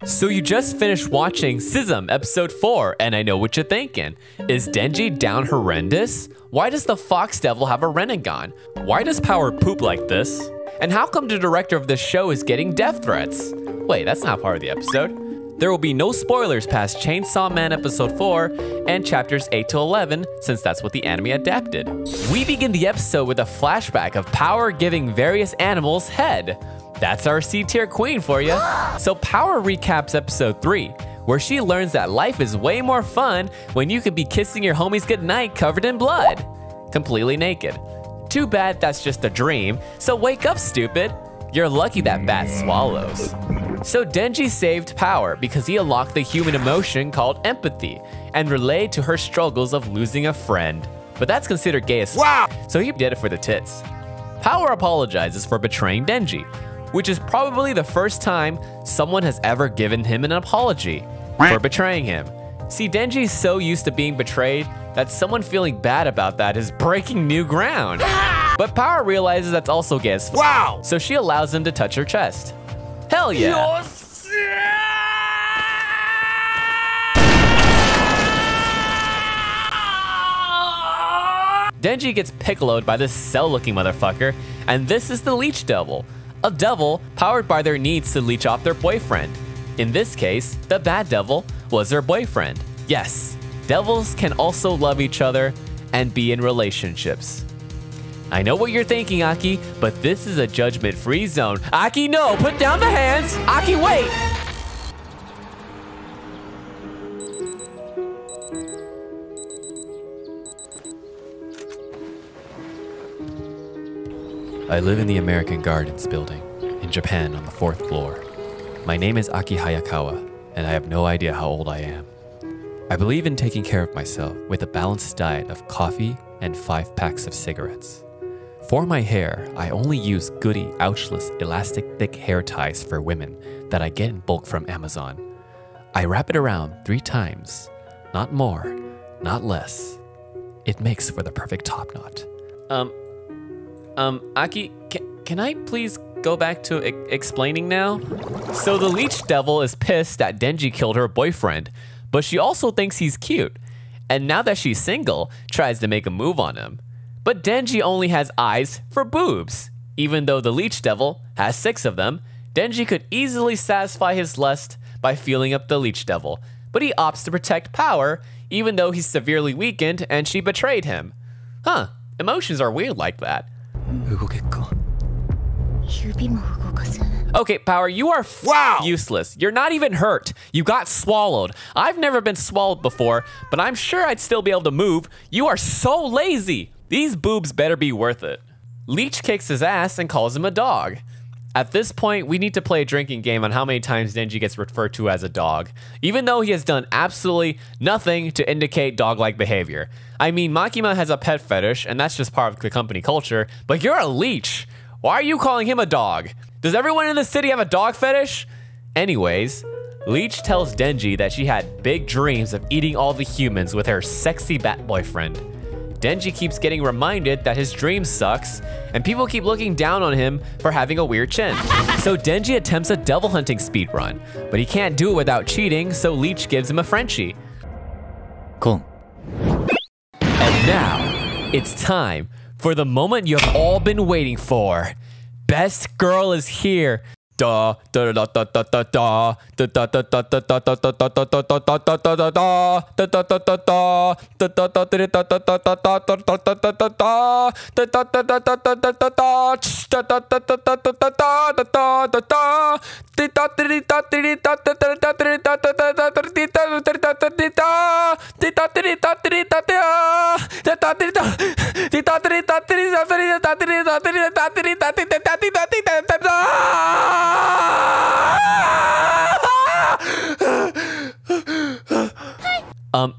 So you just finished watching SISM episode 4, and I know what you're thinking. Is Denji down horrendous? Why does the Fox Devil have a Renegon? Why does Power poop like this? And how come the director of this show is getting death threats? Wait, that's not part of the episode. There will be no spoilers past Chainsaw Man episode 4 and chapters 8 to 11, since that's what the anime adapted. We begin the episode with a flashback of Power giving various animals head. That's our C-tier queen for you. So Power recaps episode 3, where she learns that life is way more fun when you could be kissing your homies goodnight covered in blood, completely naked. Too bad that's just a dream, so wake up, stupid. You're lucky that bat swallows. So Denji saved Power because he unlocked the human emotion called empathy and relayed to her struggles of losing a friend. But that's considered gay as wow, so he did it for the tits. Power apologizes for betraying Denji, which is probably the first time someone has ever given him an apology for betraying him. See, Denji's so used to being betrayed that someone feeling bad about that is breaking new ground. But Power realizes that's also gay as wow, so she allows him to touch her chest. Hell yeah! Denji gets piccoloed by this cell-looking motherfucker, and this is the Leech Devil. A devil powered by their needs to leech off their boyfriend. In this case, the bad devil was their boyfriend. Yes, devils can also love each other and be in relationships. I know what you're thinking, Aki, but this is a judgment-free zone. Aki, no! Put down the hands! Aki, wait! I live in the American Gardens building, in Japan on the 4th floor. My name is Aki Hayakawa, and I have no idea how old I am. I believe in taking care of myself with a balanced diet of coffee and 5 packs of cigarettes. For my hair, I only use Goody ouchless elastic thick hair ties for women that I get in bulk from Amazon. I wrap it around 3 times, not more, not less. It makes for the perfect top knot. Aki, can I please go back to explaining now? So the Leech Devil is pissed that Denji killed her boyfriend, but she also thinks he's cute. And now that she's single, tries to make a move on him. But Denji only has eyes for boobs. Even though the Leech Devil has 6 of them, Denji could easily satisfy his lust by feeling up the Leech Devil. But he opts to protect Power, even though he's severely weakened and she betrayed him. Huh, emotions are weird like that. Okay, Power, you are useless. You're not even hurt. You got swallowed. I've never been swallowed before, but I'm sure I'd still be able to move. You are so lazy. These boobs better be worth it. Leech kicks his ass and calls him a dog. At this point, we need to play a drinking game on how many times Denji gets referred to as a dog, even though he has done absolutely nothing to indicate dog-like behavior. I mean, Makima has a pet fetish, and that's just part of the company culture, but you're a leech. Why are you calling him a dog? Does everyone in the city have a dog fetish? Anyways, Leech tells Denji that she had big dreams of eating all the humans with her sexy bat boyfriend. Denji keeps getting reminded that his dream sucks, and people keep looking down on him for having a weird chin. So Denji attempts a devil hunting speedrun, but he can't do it without cheating, so Leech gives him a Frenchie. Cool. And now, it's time for the moment you have all been waiting for. Best girl is here. Da da da da da da da da da da da da da da da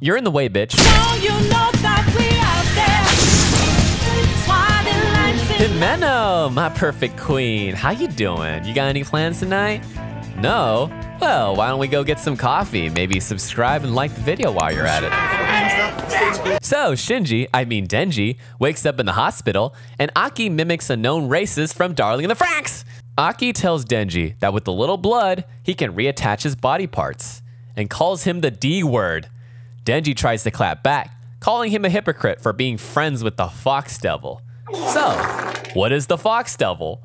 You're in the way, bitch. Jimeno, my perfect queen. How you doing? You got any plans tonight? No? Well, why don't we go get some coffee? Maybe subscribe and like the video while you're at it. So Denji, wakes up in the hospital, and Aki mimics a known racist from Darling in the Franxx. Aki tells Denji that with a little blood, he can reattach his body parts, and calls him the D word. Denji tries to clap back, calling him a hypocrite for being friends with the Fox Devil. So, what is the Fox Devil?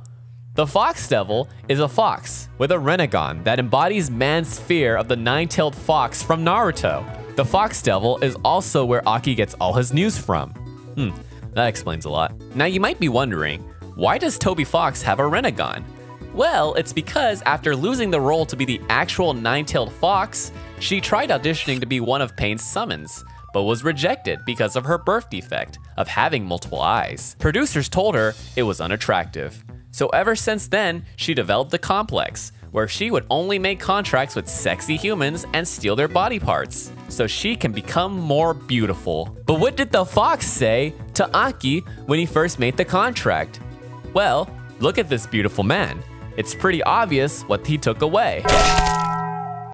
The Fox Devil is a fox with a Rinnegan that embodies man's fear of the nine-tailed fox from Naruto. The Fox Devil is also where Aki gets all his news from. That explains a lot. Now you might be wondering, why does Toby Fox have a Rinnegan? Well, it's because after losing the role to be the actual nine-tailed fox, she tried auditioning to be one of Pain's summons, but was rejected because of her birth defect of having multiple eyes. Producers told her it was unattractive. So ever since then, she developed the complex, where she would only make contracts with sexy humans and steal their body parts, so she can become more beautiful. But what did the fox say to Aki when he first made the contract? Well, look at this beautiful man. It's pretty obvious what he took away.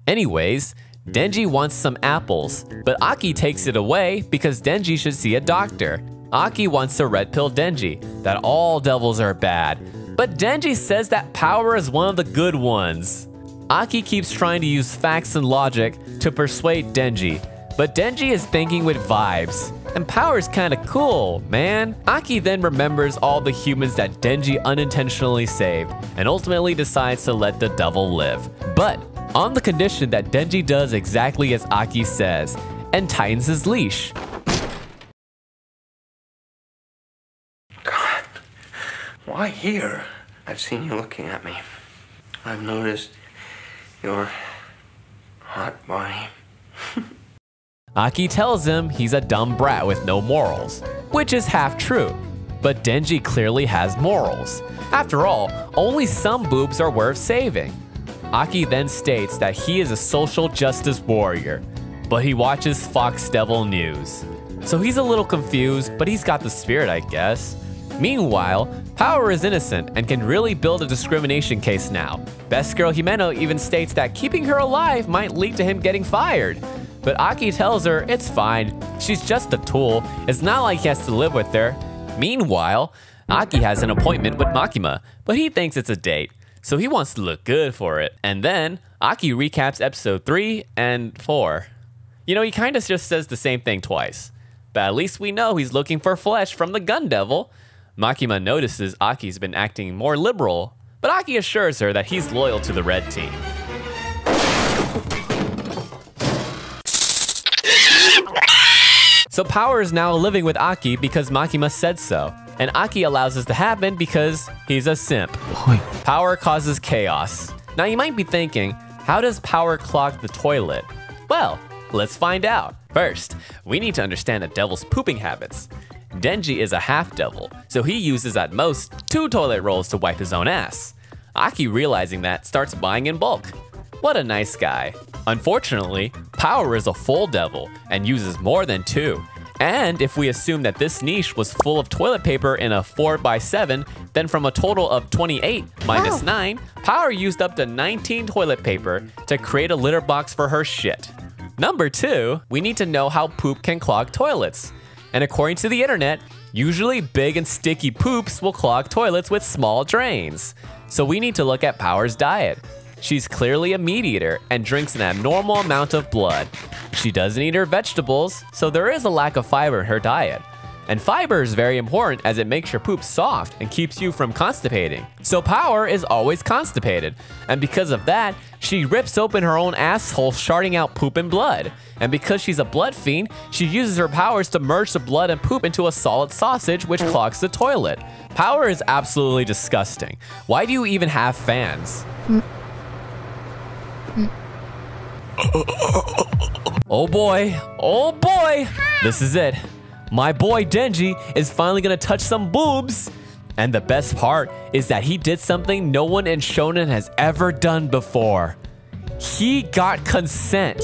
Anyways, Denji wants some apples, but Aki takes it away because Denji should see a doctor. Aki wants to red pill Denji, that all devils are bad, but Denji says that power is one of the good ones. Aki keeps trying to use facts and logic to persuade Denji, but Denji is thinking with vibes. And power is kinda cool, man. Aki then remembers all the humans that Denji unintentionally saved, and ultimately decides to let the devil live. But on the condition that Denji does exactly as Aki says, and tightens his leash. God, why here? I've seen you looking at me. I've noticed your hot body. Aki tells him he's a dumb brat with no morals, which is half true. But Denji clearly has morals. After all, only some boobs are worth saving. Aki then states that he is a social justice warrior, but he watches Fox Devil News. So he's a little confused, but he's got the spirit, I guess. Meanwhile, Power is innocent and can really build a discrimination case now. Best Girl Himeno even states that keeping her alive might lead to him getting fired. But Aki tells her it's fine, she's just a tool, it's not like he has to live with her. Meanwhile, Aki has an appointment with Makima, but he thinks it's a date, so he wants to look good for it. And then, Aki recaps episode 3 and 4. You know, he kinda just says the same thing twice. But at least we know he's looking for flesh from the gun devil. Makima notices Aki's been acting more liberal, but Aki assures her that he's loyal to the red team. So Power is now living with Aki because Makima said so, and Aki allows this to happen because he's a simp. Power causes chaos. Now you might be thinking, how does Power clog the toilet? Well, let's find out. First, we need to understand a devil's pooping habits. Denji is a half-devil, so he uses at most 2 toilet rolls to wipe his own ass. Aki, realizing that, starts buying in bulk. What a nice guy. Unfortunately, Power is a full devil and uses more than 2. And if we assume that this niche was full of toilet paper in a 4x7, then from a total of 28 minus 9, Power used up to 19 toilet paper to create a litter box for her shit. Number 2, we need to know how poop can clog toilets. And according to the internet, usually big and sticky poops will clog toilets with small drains. So we need to look at Power's diet. She's clearly a meat eater and drinks an abnormal amount of blood. She doesn't eat her vegetables, so there is a lack of fiber in her diet. And fiber is very important as it makes your poop soft and keeps you from constipating. So Power is always constipated, and because of that, she rips open her own asshole, sharding out poop and blood. And because she's a blood fiend, she uses her powers to merge the blood and poop into a solid sausage, which clogs the toilet. Power is absolutely disgusting. Why do you even have fans? Oh boy, this is it. My boy Denji is finally gonna touch some boobs. And the best part is that he did something no one in Shonen has ever done before. He got consent.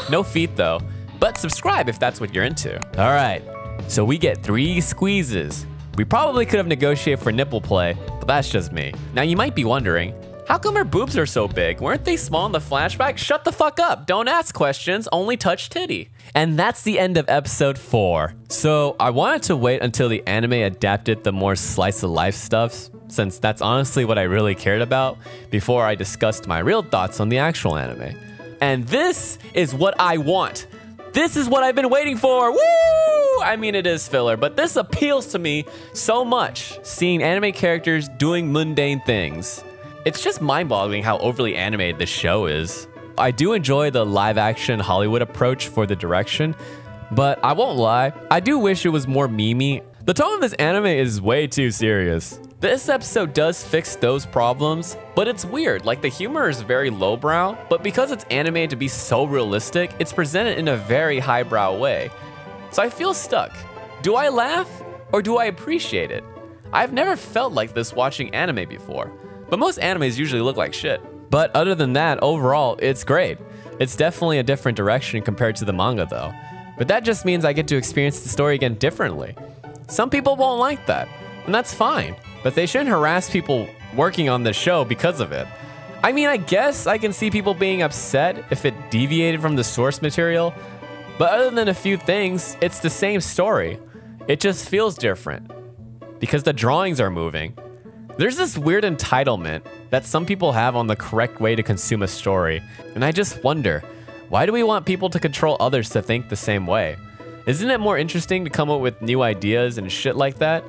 No feet though, but subscribe if that's what you're into. All right, so we get 3 squeezes. We probably could have negotiated for nipple play, but that's just me. Now you might be wondering, how come her boobs are so big? Weren't they small in the flashback? Shut the fuck up. Don't ask questions, only touch titty. And that's the end of episode 4. So I wanted to wait until the anime adapted the more slice of life stuff, since that's honestly what I really cared about before I discussed my real thoughts on the actual anime. And this is what I want. This is what I've been waiting for. Woo! I mean, it is filler, but this appeals to me so much, seeing anime characters doing mundane things. It's just mind-boggling how overly animated this show is. I do enjoy the live-action Hollywood approach for the direction, but I won't lie, I do wish it was more memey. The tone of this anime is way too serious. This episode does fix those problems, but it's weird, like the humor is very lowbrow, but because it's animated to be so realistic, it's presented in a very highbrow way. So I feel stuck. Do I laugh, or do I appreciate it? I've never felt like this watching anime before, but most animes usually look like shit. But other than that, overall, it's great. It's definitely a different direction compared to the manga though. But that just means I get to experience the story again differently. Some people won't like that, and that's fine. But they shouldn't harass people working on the show because of it. I mean, I guess I can see people being upset if it deviated from the source material, but other than a few things, it's the same story. It just feels different because the drawings are moving. There's this weird entitlement that some people have on the correct way to consume a story, and I just wonder, why do we want people to control others to think the same way? Isn't it more interesting to come up with new ideas and shit like that?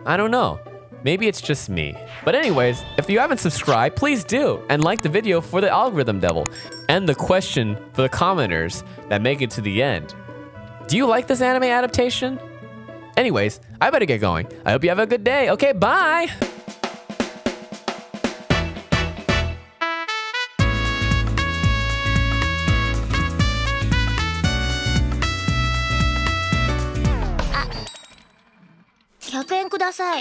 I don't know. Maybe it's just me. But anyways, if you haven't subscribed, please do, and like the video for the algorithm devil, and the question for the commenters that make it to the end. Do you like this anime adaptation? Anyways, I better get going. I hope you have a good day. Okay, bye! $100円ください。